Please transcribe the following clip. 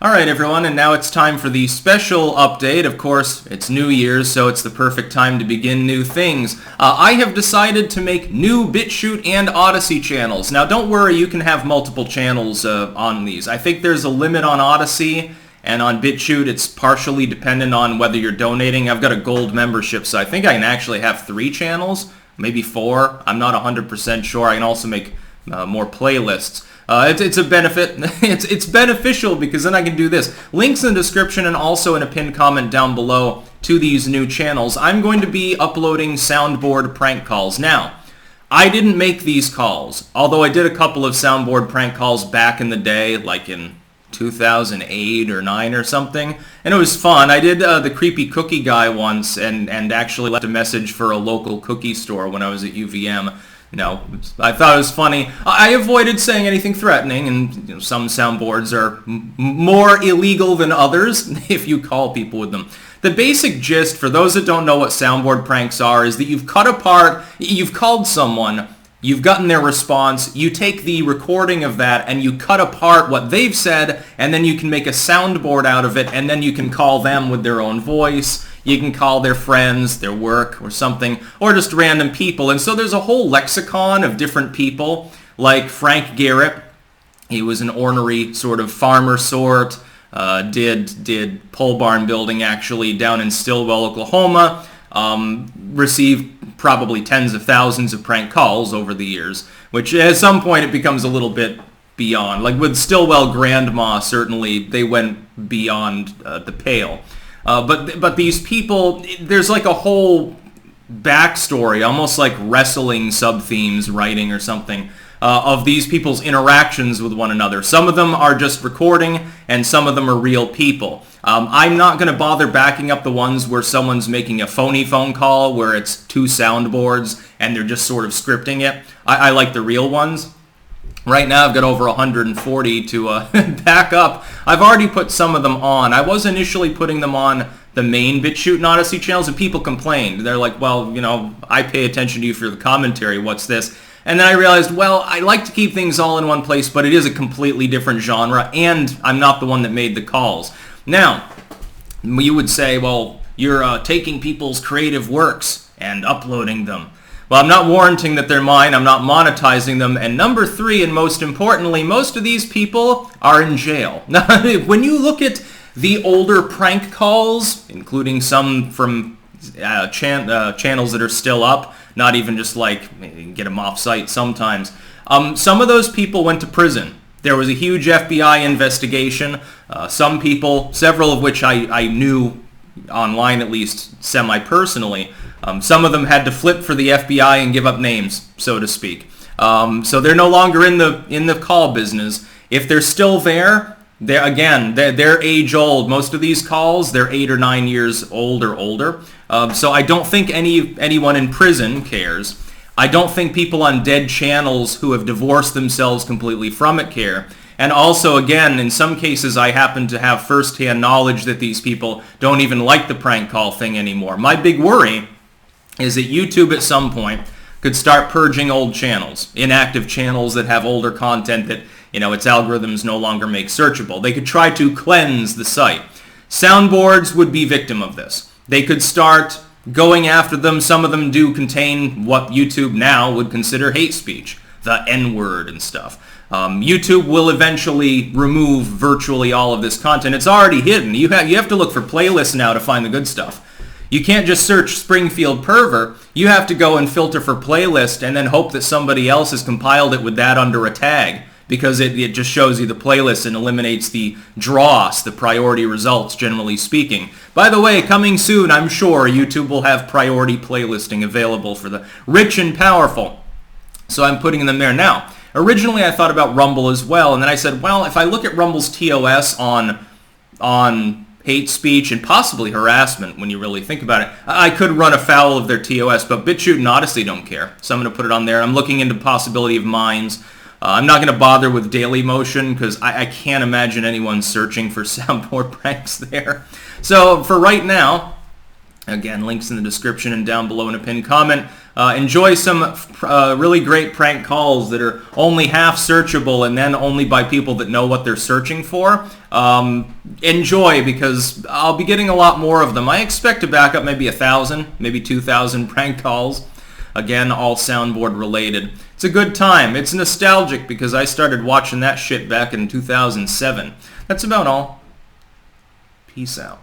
Alright everyone, and now it's time for the special update. Of course, it's New Year's, so it's the perfect time to begin new things. I have decided to make new BitChute and Odyssey channels. Now don't worry, you can have multiple channels on these. I think there's a limit on Odyssey, and on BitChute it's partially dependent on whether you're donating. I've got a gold membership, so I think I can actually have 3 channels, maybe 4. I'm not 100% sure. I can also make more playlists. It's a benefit. It's beneficial because then I can do this. Links in the description and also in a pinned comment down below to these new channels. I'm going to be uploading Soundboard prank calls. Now, I didn't make these calls, although I did a couple of Soundboard prank calls back in the day, like in 2008 or 9 or something, and it was fun. I did the creepy cookie guy once and actually left a message for a local cookie store when I was at UVM. No, I thought it was funny. I avoided saying anything threatening, and some soundboards are more illegal than others if you call people with them. The basic gist, for those that don't know what soundboard pranks are, is that you've called someone, you've gotten their response, you take the recording of that and you cut apart what they've said, and then you can make a soundboard out of it, and then you can call them with their own voice. You can call their friends, their work, or something, or just random people. And so there's a whole lexicon of different people, like Frank Garrett. He was an ornery sort of farmer sort, did pole barn building actually down in Stillwell, Oklahoma, received probably tens of thousands of prank calls over the years, which at some point it becomes a little bit beyond. Like with Stillwell Grandma, certainly they went beyond the pale. But these people, there's like a whole backstory, almost like wrestling sub-themes writing or something, of these people's interactions with one another. Some of them are just recording, and some of them are real people. I'm not going to bother backing up the ones where someone's making a phony phone call, where it's 2 soundboards, and they're just sort of scripting it. I like the real ones. Right now I've got over 140 to back up. I've already put some of them on. I was initially putting them on the main BitChute and Odyssey channels, and people complained. They're like, well, you know, I pay attention to you for the commentary. What's this? And then I realized, well, I like to keep things all in one place, but it is a completely different genre, and I'm not the one that made the calls. Now, you would say, well, you're taking people's creative works and uploading them. Well, I'm not warranting that they're mine, I'm not monetizing them, and number 3, and most importantly, most of these people are in jail. Now, when you look at the older prank calls, including some from channels that are still up, not even just like, get them off site sometimes, some of those people went to prison. There was a huge FBI investigation. Some people, several of which I knew online, at least semi-personally, some of them had to flip for the FBI and give up names, so to speak. So they're no longer in the call business. If they're still there, they're age old. Most of these calls, they're 8 or 9 years old or older. So I don't think anyone in prison cares. I don't think people on dead channels who have divorced themselves completely from it care. And also, again, in some cases, I happen to have first-hand knowledge that these people don't even like the prank call thing anymore. My big worry is that YouTube at some point could start purging old channels, inactive channels that have older content that, its algorithms no longer make searchable. They could try to cleanse the site. Soundboards would be victim of this. They could start going after them. Some of them do contain what YouTube now would consider hate speech, the N-word and stuff. YouTube will eventually remove virtually all of this content. It's already hidden. You have to look for playlists now to find the good stuff. You can't just search Springfield Pervert. You have to go and filter for playlist and then hope that somebody else has compiled it with that under a tag, because it just shows you the playlist and eliminates the dross, the priority results, generally speaking. By the way, coming soon, I'm sure YouTube will have priority playlisting available for the rich and powerful. So I'm putting them there now. Originally, I thought about Rumble as well, and then I said, well, if I look at Rumble's TOS on hate speech and possibly harassment, when you really think about it, I could run afoul of their TOS, but BitChute and Odyssey don't care, so I'm going to put it on there. I'm looking into possibility of mines. I'm not going to bother with Dailymotion because I can't imagine anyone searching for soundboard pranks there. So for right now, Again, links in the description and down below in a pinned comment. Enjoy some really great prank calls that are only half searchable and then only by people that know what they're searching for. Enjoy, because I'll be getting a lot more of them. I expect to back up maybe 1,000, maybe 2,000 prank calls. Again, all Soundboard related. It's a good time. It's nostalgic because I started watching that shit back in 2007. That's about all. Peace out.